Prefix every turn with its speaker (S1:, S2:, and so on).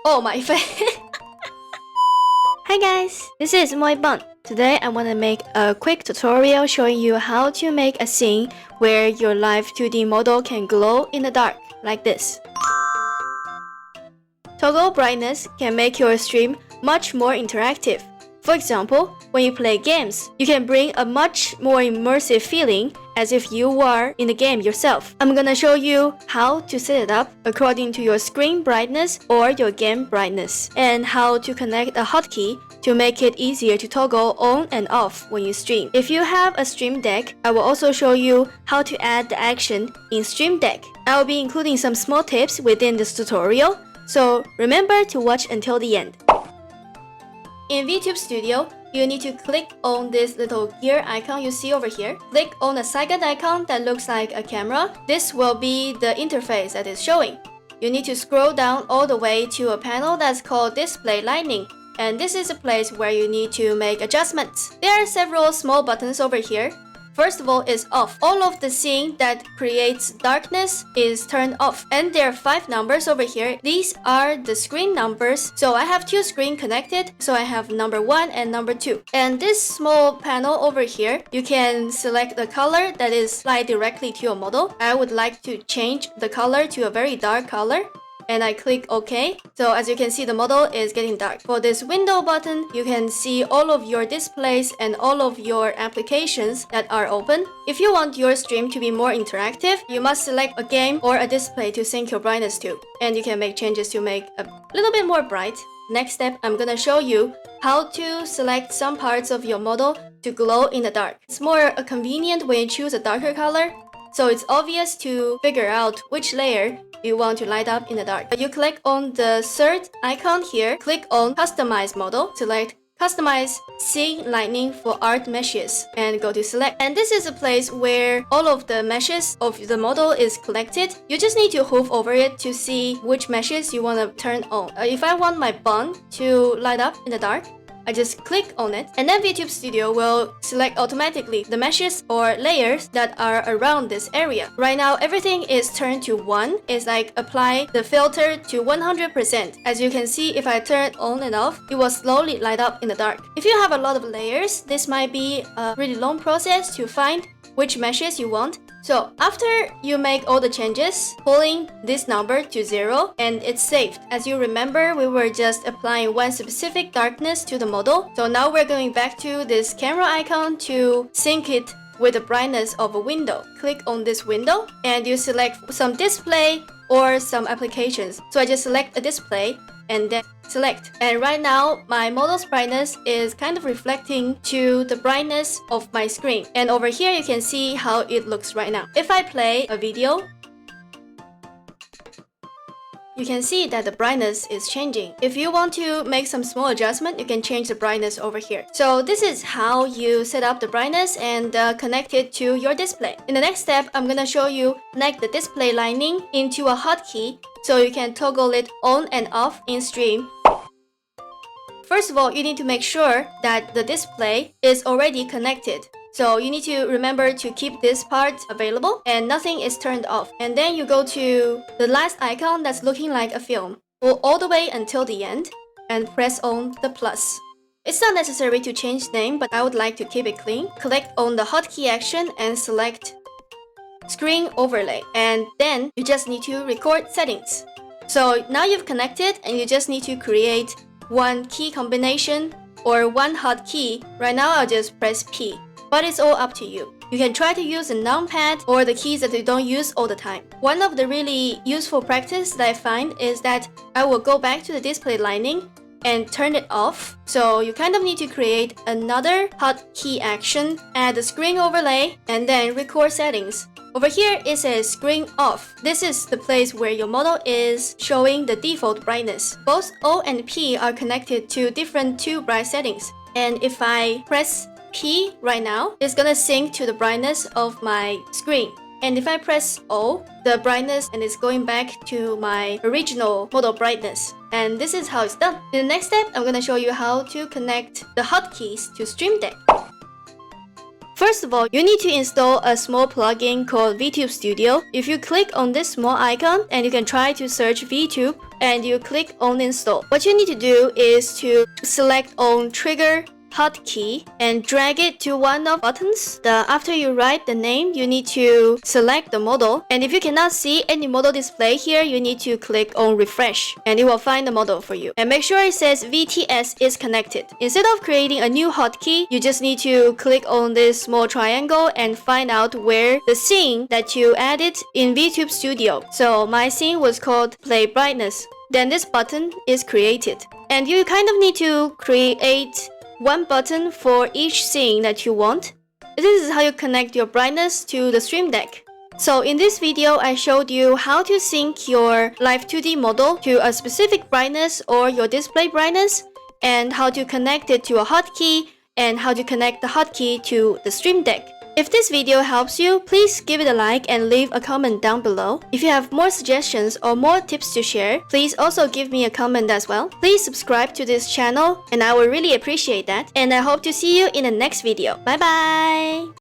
S1: Oh, my face. Hi guys, this is Moe Bun. Today I want to make a quick tutorial showing you how to make a scene where your live 2D model can glow in the dark, like this. Toggle brightness can make your stream much more interactive. For example, when you play games, you can bring a much more immersive feeling as if you were in the game yourself. I'm gonna show you how to set it up according to your screen brightness or your game brightness, and how to connect a hotkey to make it easier to toggle on and off when you stream. If you have a Stream Deck, I will also show you how to add the action in Stream Deck. I will be including some small tips within this tutorial, so remember to watch until the end. In Vtube Studio, you need to click on this little gear icon you see over here. Click on the second icon that looks like a camera. This will be the interface that is showing. You need to scroll down all the way to a panel that's called Display Lighting, and this is a place where you need to make adjustments. There are several small buttons over here. First of all is off. All of the scene that creates darkness is turned off. And there are 5 numbers over here. These are the screen numbers. So I have 2 screens connected. So I have number 1 and number 2. And this small panel over here, you can select the color that is applied directly to your model. I would like to change the color to a very dark color. And I click OK. So as you can see, the model is getting dark. For this window button, you can see all of your displays and all of your applications that are open. If you want your stream to be more interactive, you must select a game or a display to sync your brightness to. And you can make changes to make a little bit more bright. Next step, I'm gonna show you how to select some parts of your model to glow in the dark. It's more convenient when you choose a darker color, so it's obvious to figure out which layer you want to light up in the dark. You click on the third icon here, click on Customize Model, select Customize Scene Lighting for Art Meshes, and go to Select. And this is a place where all of the meshes of the model is collected. You just need to hover over it to see which meshes you want to turn on. If I want my bun to light up in the dark, I just click on it, and then Vtube Studio will select automatically the meshes or layers that are around this area. Right now, everything is turned to 1. It's like apply the filter to 100%. As you can see, if I turn it on and off, it will slowly light up in the dark. If you have a lot of layers, this might be a really long process to find which meshes you want. So after you make all the changes, pulling this number to 0, and it's saved. As you remember, we were just applying one specific darkness to the model. So now we're going back to this camera icon to sync it with the brightness of a window. Click on this window and you select some display or some applications. So I just select a display and then select. And right now, my model's brightness is kind of reflecting to the brightness of my screen. And over here, you can see how it looks right now. If I play a video, you can see that the brightness is changing. If you want to make some small adjustment, you can change the brightness over here. So this is how you set up the brightness and connect it to your display. In the next step, I'm gonna show you connect the display lighting into a hotkey so you can toggle it on and off in stream. First of all, you need to make sure that the display is already connected. So you need to remember to keep this part available and nothing is turned off. And then you go to the last icon that's looking like a film. Go all the way until the end and press on the plus. It's not necessary to change name, but I would like to keep it clean. Click on the hotkey action and select Screen Overlay. And then you just need to record settings. So now you've connected and you just need to create one key combination or one hotkey. Right now I'll just press P. But it's all up to you. You can try to use a numpad or the keys that you don't use all the time. One of the really useful practice that I find is that I will go back to the display lighting and turn it off. So you kind of need to create another hotkey action, add the screen overlay, and then record settings. Over here it says screen off. This is the place where your model is showing the default brightness. Both O and P are connected to different 2 bright settings. And if I press P right now, it's gonna sync to the brightness of my screen. And if I press O, the brightness and it's going back to my original model brightness. And this is how it's done. In the next step, I'm gonna show you how to connect the hotkeys to Stream Deck. First of all, you need to install a small plugin called Vtube Studio. If you click on this small icon and you can try to search Vtube and you click on install. What you need to do is to select on trigger hotkey and drag it to one of buttons. After you write the name, you need to select the model. And if you cannot see any model display here, you need to click on refresh and it will find the model for you. And make sure it says VTS is connected. Instead of creating a new hotkey, you just need to click on this small triangle and find out where the scene that you added in Vtube Studio. So my scene was called Play Brightness. Then this button is created. And you kind of need to create one button for each scene that you want. This is how you connect your brightness to the Stream Deck. So in this video, I showed you how to sync your live 2D model to a specific brightness or your display brightness, and how to connect it to a hotkey, and how to connect the hotkey to the Stream Deck. If this video helps you, please give it a like and leave a comment down below. If you have more suggestions or more tips to share, please also give me a comment as well. Please subscribe to this channel and I will really appreciate that. And I hope to see you in the next video. Bye bye!